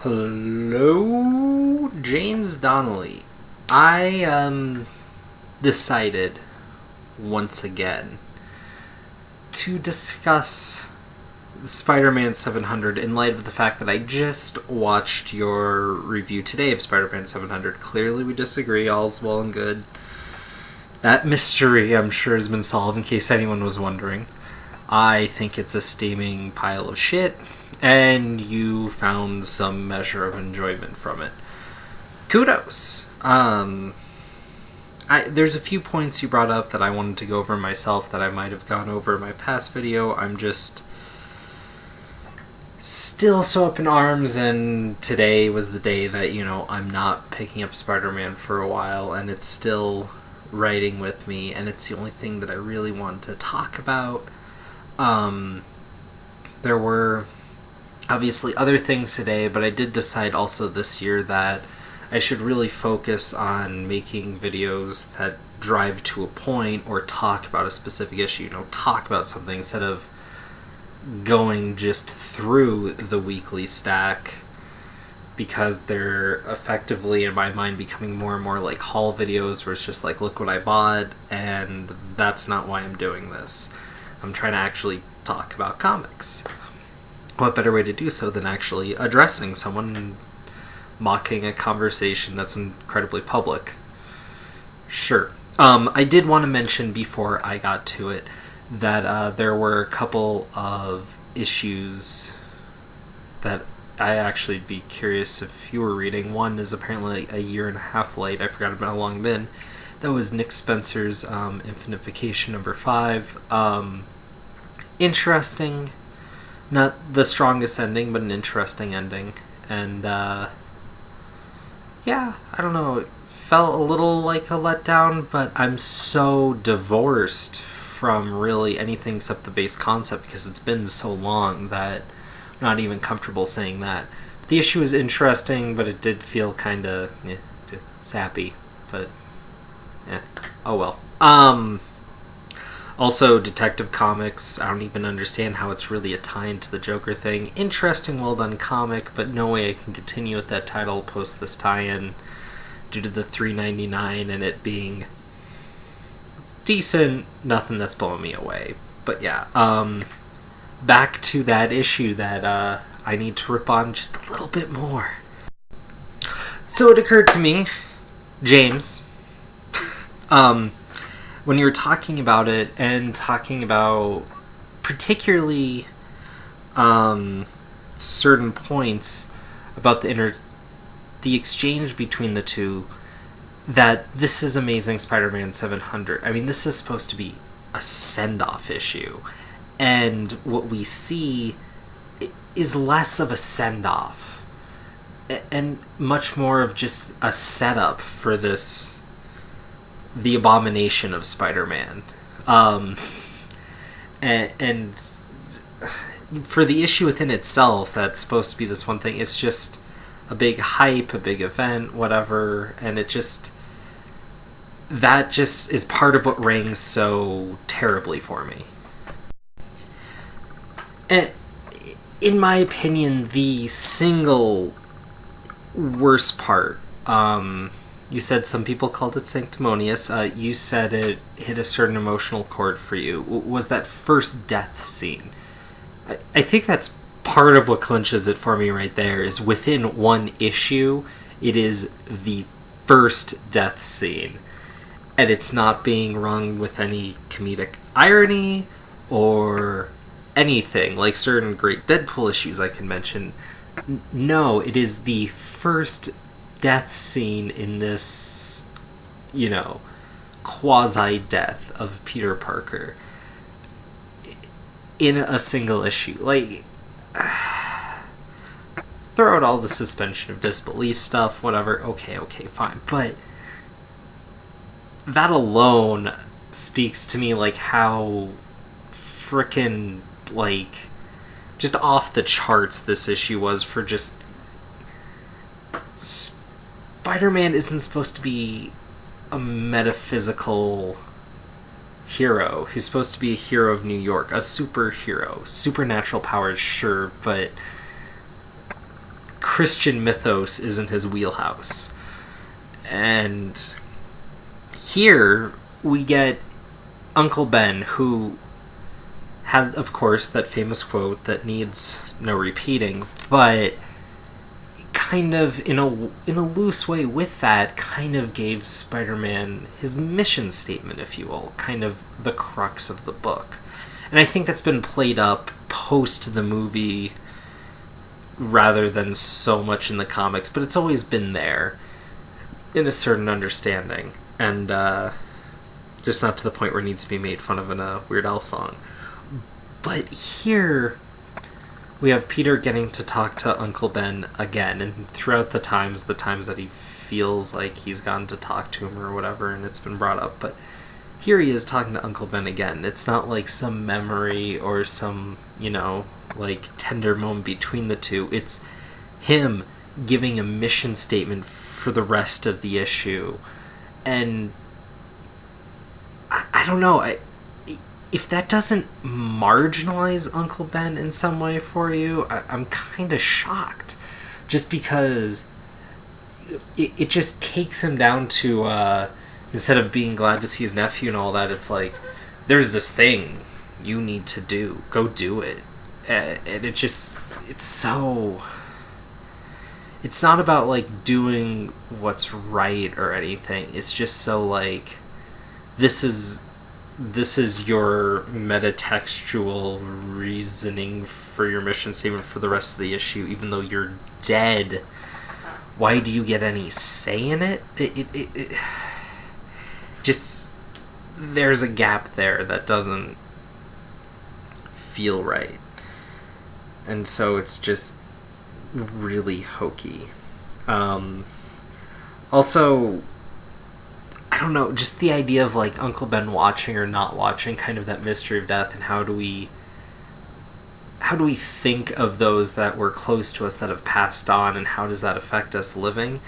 Hello, James Donnelly. I decided once again to discuss Spider-Man 700 in light of the fact that I just watched your review today of Spider-Man 700. Clearly we disagree, all's well and good. That mystery, I'm sure, has been solved in case anyone was wondering. I think it's a steaming pile of shit, and you found some measure of enjoyment from it. Kudos. There's a few points you brought up that I wanted to go over myself that I might have gone over in my past video. I'm just still so up in arms, and today was the day that, I'm not picking up Spider-Man for a while, and it's still writing with me, and it's the only thing that I really want to talk about. There were obviously other things today, but I did decide also this year that I should really focus on making videos that drive to a point or talk about a specific issue, talk about something instead of going just through the weekly stack, because they're effectively, in my mind, becoming more and more like haul videos where it's just like, look what I bought, and that's not why I'm doing this. I'm trying to actually talk about comics. What better way to do so than actually addressing someone, mocking a conversation that's incredibly public? Sure. I did want to mention before I got to it that there were a couple of issues that I actually be curious if you were reading. One is apparently a year and a half late. I forgot about how long it's been. That was Nick Spencer's Infinite Vacation number 5. Interesting. Not the strongest ending, but an interesting ending. And, yeah, I don't know. It felt a little like a letdown, but I'm so divorced from really anything except the base concept because it's been so long that I'm not even comfortable saying that. The issue is interesting, but it did feel kind of sappy. But, oh well. Also, Detective Comics, I don't even understand how it's really a tie-in to the Joker thing. Interesting, well-done comic, but no way I can continue with that title post this tie-in due to the $3.99 and it being decent. Nothing that's blowing me away. But yeah, back to that issue that I need to rip on just a little bit more. So it occurred to me, James, when you were talking about it and talking about particularly certain points about the exchange between the two, that this is Amazing Spider-Man 700. I mean, this is supposed to be a send-off issue, and what we see is less of a send-off and much more of just a setup for the abomination of Spider-Man. And for the issue within itself, that's supposed to be this one thing, it's just a big hype, a big event, whatever, and that just is part of what rings so terribly for me. And in my opinion, the single worst part, you said some people called it sanctimonious. You said it hit a certain emotional chord for you. Was that first death scene? I think that's part of what clinches it for me right there, is within one issue, it is the first death scene. And it's not being rung with any comedic irony or anything, like certain great Deadpool issues I can mention. No, it is the first death scene in this, quasi-death of Peter Parker in a single issue. Like, throw out all the suspension of disbelief stuff, whatever, okay, fine. But that alone speaks to me, like, how frickin', like, just off the charts this issue was for just... Spider-Man isn't supposed to be a metaphysical hero. He's supposed to be a hero of New York, a superhero. Supernatural powers, sure, but Christian mythos isn't his wheelhouse. And here we get Uncle Ben, who had, of course, that famous quote that needs no repeating, but kind of in a loose way with that, kind of gave Spider-Man his mission statement, if you will, kind of the crux of the book. And I think that's been played up post the movie rather than so much in the comics, but it's always been there in a certain understanding, and just not to the point where it needs to be made fun of in a Weird Al song. But here we have Peter getting to talk to Uncle Ben again, and throughout the times that he feels like he's gotten to talk to him or whatever, and it's been brought up, but here he is talking to Uncle Ben again. It's not like some memory or some, like tender moment between the two. It's him giving a mission statement for the rest of the issue. And I don't know, if that doesn't marginalize Uncle Ben in some way for you, I'm kind of shocked. Just because it just takes him down to, instead of being glad to see his nephew and all that, it's like, there's this thing you need to do. Go do it. And it's so... It's not about, like, doing what's right or anything. It's just so, like, this is your metatextual reasoning for your mission statement for the rest of the issue, even though you're dead. Why do you get any say in it? It just, there's a gap there that doesn't feel right. And so it's just really hokey. Also, I don't know, just the idea of, like, Uncle Ben watching or not watching, kind of that mystery of death, and how do we think of those that were close to us that have passed on, and how does that affect us living?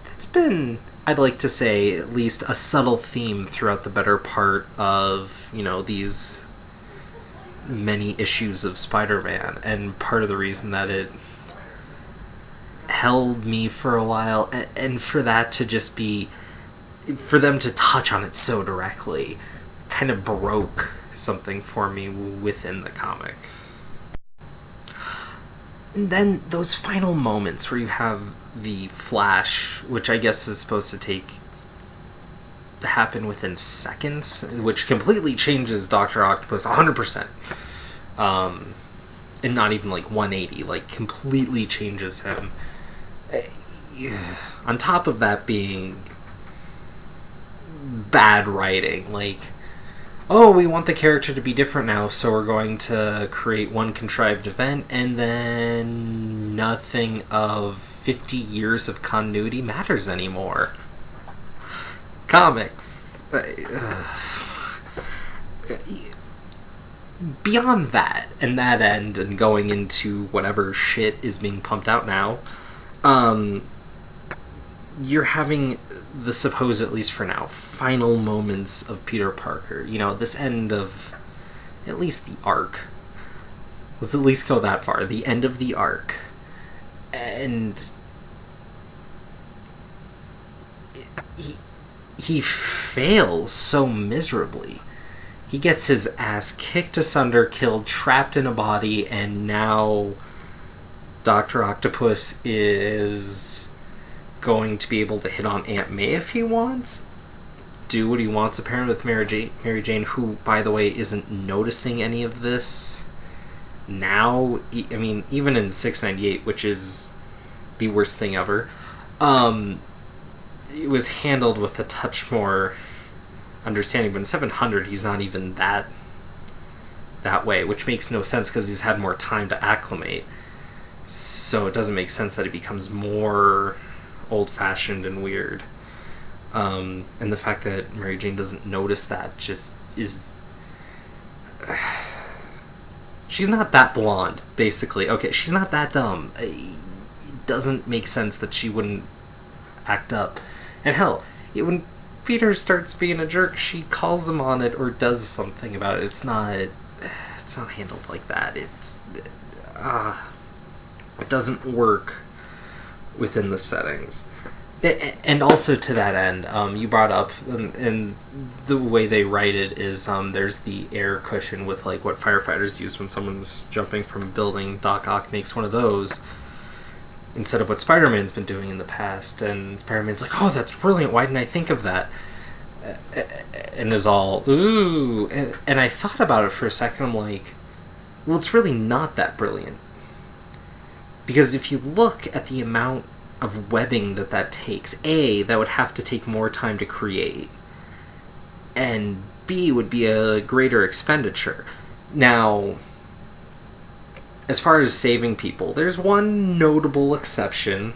That's been, I'd like to say, at least a subtle theme throughout the better part of, these many issues of Spider-Man, and part of the reason that it held me for a while, and for that to just be, for them to touch on it so directly, kind of broke something for me within the comic. And then those final moments where you have the Flash, which I guess is supposed to happen within seconds, which completely changes Dr. Octopus 100%. And not even like 180, like completely changes him. On top of that being bad writing, like, oh, we want the character to be different now, so we're going to create one contrived event, and then nothing of 50 years of continuity matters anymore. Comics. Beyond that, and that end, and going into whatever shit is being pumped out now, you're having the supposed, at least for now, final moments of Peter Parker. This end of at least the arc. Let's at least go that far. The end of the arc. And he fails so miserably. He gets his ass kicked asunder, killed, trapped in a body, and now Dr. Octopus is going to be able to hit on Aunt May if he wants, do what he wants apparently with Mary Jane, who, by the way, isn't noticing any of this now. I mean, even in 698, which is the worst thing ever, it was handled with a touch more understanding, but in 700 he's not even that way, which makes no sense because he's had more time to acclimate, so it doesn't make sense that he becomes more old-fashioned and weird. And the fact that Mary Jane doesn't notice that just is... she's not that blonde, basically. Okay, she's not that dumb. It doesn't make sense that she wouldn't act up. And hell, when Peter starts being a jerk, she calls him on it or does something about it. It's not handled like that. It doesn't work within the settings. And also to that end, you brought up, and the way they write it is there's the air cushion with like what firefighters use when someone's jumping from a building. Doc Ock makes one of those instead of what Spider-Man's been doing in the past, and Spider-Man's like, oh, that's brilliant, why didn't I think of that? And is all, ooh, and I thought about it for a second, I'm like, well, it's really not that brilliant. Because if you look at the amount of webbing that takes, A, that would have to take more time to create, and B, would be a greater expenditure. Now, as far as saving people, there's one notable exception,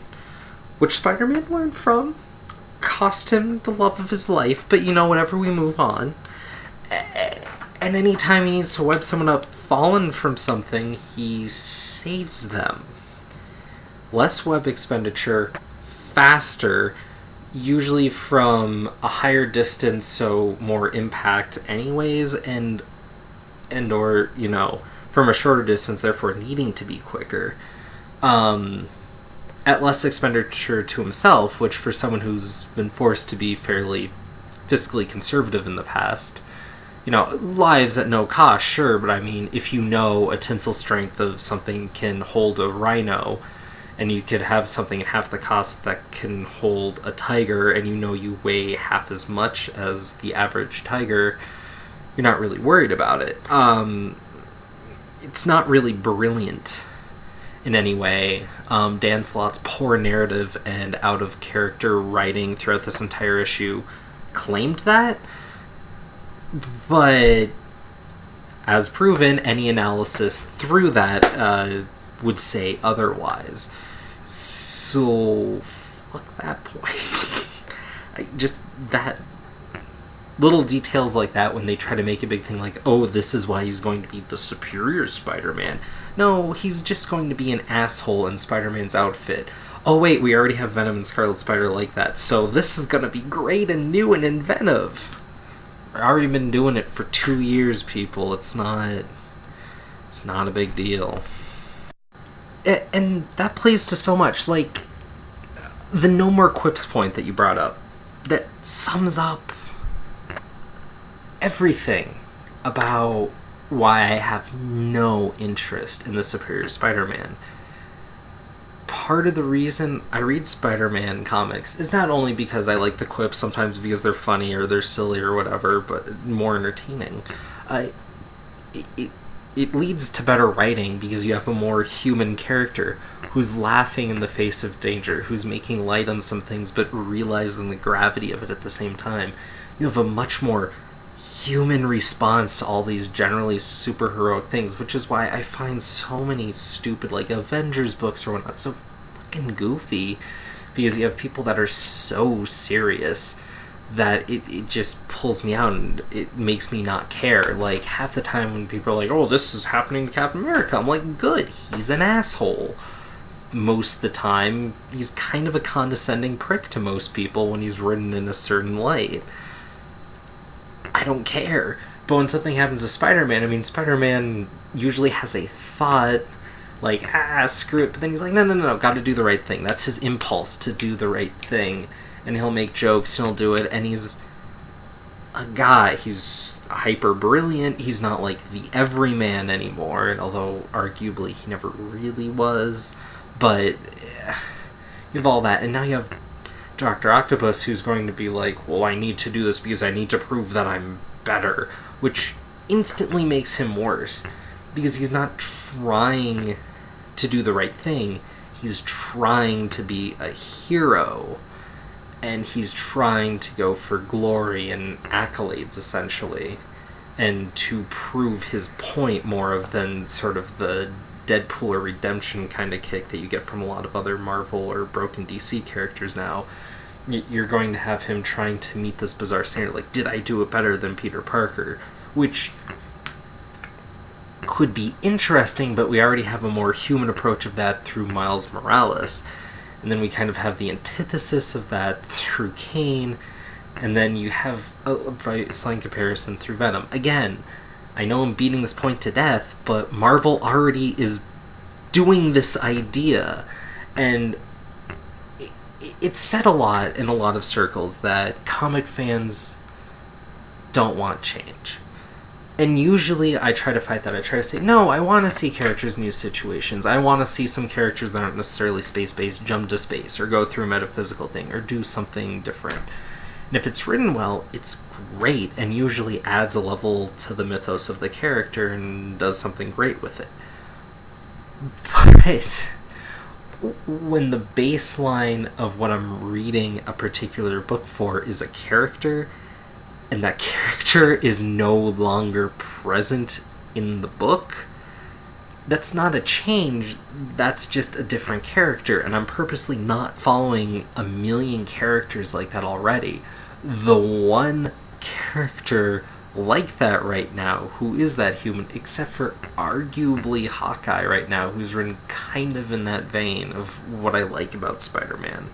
which Spider-Man learned from. Cost him the love of his life, but whatever, we move on. And anytime he needs to web someone up fallen from something, he saves them. Less web expenditure, faster, usually from a higher distance, so more impact anyways, and or, from a shorter distance, therefore needing to be quicker. At less expenditure to himself, which for someone who's been forced to be fairly fiscally conservative in the past, lives at no cost, sure, but I mean, if a tensile strength of something can hold a rhino, and you could have something at half the cost that can hold a tiger, and you weigh half as much as the average tiger, you're not really worried about it. It's not really brilliant in any way. Dan Slott's poor narrative and out-of-character writing throughout this entire issue claimed that, but as proven, any analysis through that would say otherwise. So, fuck that point. Just that little details like that when they try to make a big thing like, oh, this is why he's going to be the superior Spider-Man. No, he's just going to be an asshole in Spider-Man's outfit. Oh wait, we already have Venom and Scarlet Spider like that, so this is going to be great and new and inventive. I've already been doing it for 2 years, people. It's not a big deal. And that plays to so much, like the no more quips point that you brought up, that sums up everything about why I have no interest in the Superior Spider-Man. Part of the reason I read Spider-Man comics is not only because I like the quips, sometimes because they're funny or they're silly or whatever, but more entertaining. It leads to better writing because you have a more human character who's laughing in the face of danger, who's making light on some things but realizing the gravity of it at the same time. You have a much more human response to all these generally super heroic things, which is why I find so many stupid, like, Avengers books or whatnot so fucking goofy, because you have people that are so serious that it just pulls me out and it makes me not care. Like, half the time when people are like, oh, this is happening to Captain America, I'm like, good, he's an asshole. Most of the time, he's kind of a condescending prick to most people when he's written in a certain light. I don't care. But when something happens to Spider-Man, I mean, Spider-Man usually has a thought, like, screw it, but then he's like, no, gotta do the right thing. That's his impulse to do the right thing. And he'll make jokes, and he'll do it, and he's a guy. He's hyper brilliant. He's not like the everyman anymore, although arguably he never really was. But you have all that, and now you have Dr. Octopus, who's going to be like, well, I need to do this because I need to prove that I'm better, which instantly makes him worse, because he's not trying to do the right thing. He's trying to be a hero. And he's trying to go for glory and accolades, essentially, and to prove his point more of than sort of the Deadpool or redemption kind of kick that you get from a lot of other Marvel or broken DC characters now. You're going to have him trying to meet this bizarre standard, like, did I do it better than Peter Parker? Which could be interesting, but we already have a more human approach of that through Miles Morales. And then we kind of have the antithesis of that through Kane, and then you have a slight comparison through Venom. Again, I know I'm beating this point to death, but Marvel already is doing this idea, and it's said a lot in a lot of circles that comic fans don't want change. And usually I try to fight that. I try to say, no, I want to see characters in new situations. I want to see some characters that aren't necessarily space-based jump to space or go through a metaphysical thing or do something different. And if it's written well, it's great and usually adds a level to the mythos of the character and does something great with it. But when the baseline of what I'm reading a particular book for is a character, and that character is no longer present in the book, that's not a change, that's just a different character, and I'm purposely not following a million characters like that already. The one character like that right now, who is that human, except for arguably Hawkeye right now, who's written kind of in that vein of what I like about Spider-Man,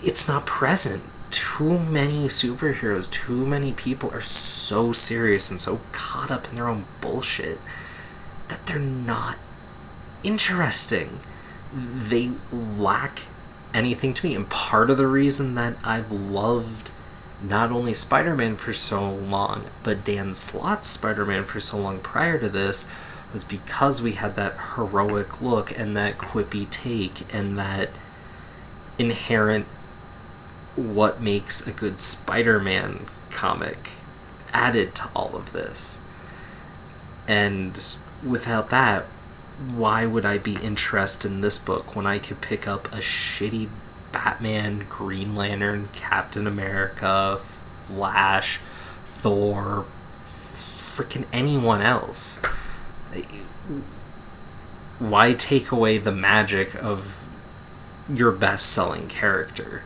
it's not present. Too many superheroes, too many people are so serious and so caught up in their own bullshit that they're not interesting. They lack anything to me. And part of the reason that I've loved not only Spider-Man for so long, but Dan Slott's Spider-Man for so long prior to this, was because we had that heroic look and that quippy take and that inherent what makes a good Spider-Man comic added to all of this. And without that, why would I be interested in this book when I could pick up a shitty Batman, Green Lantern, Captain America, Flash, Thor, freaking anyone else? Why take away the magic of your best-selling character?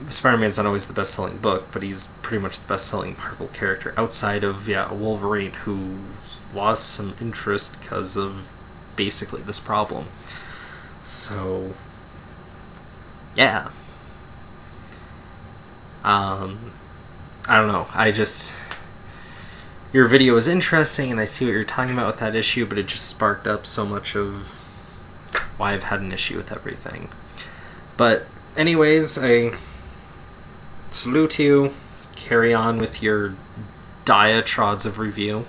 Spider-Man's not always the best-selling book, but he's pretty much the best-selling Marvel character outside of, Wolverine, who's lost some interest because of basically this problem. So, yeah. I don't know. Your video is interesting, and I see what you're talking about with that issue, but it just sparked up so much of why I've had an issue with everything. But anyways, I salute you. Carry on with your diatribes of review.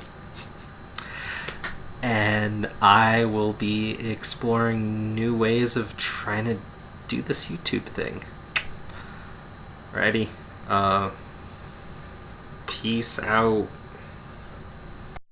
And I will be exploring new ways of trying to do this YouTube thing. Alrighty. Peace out.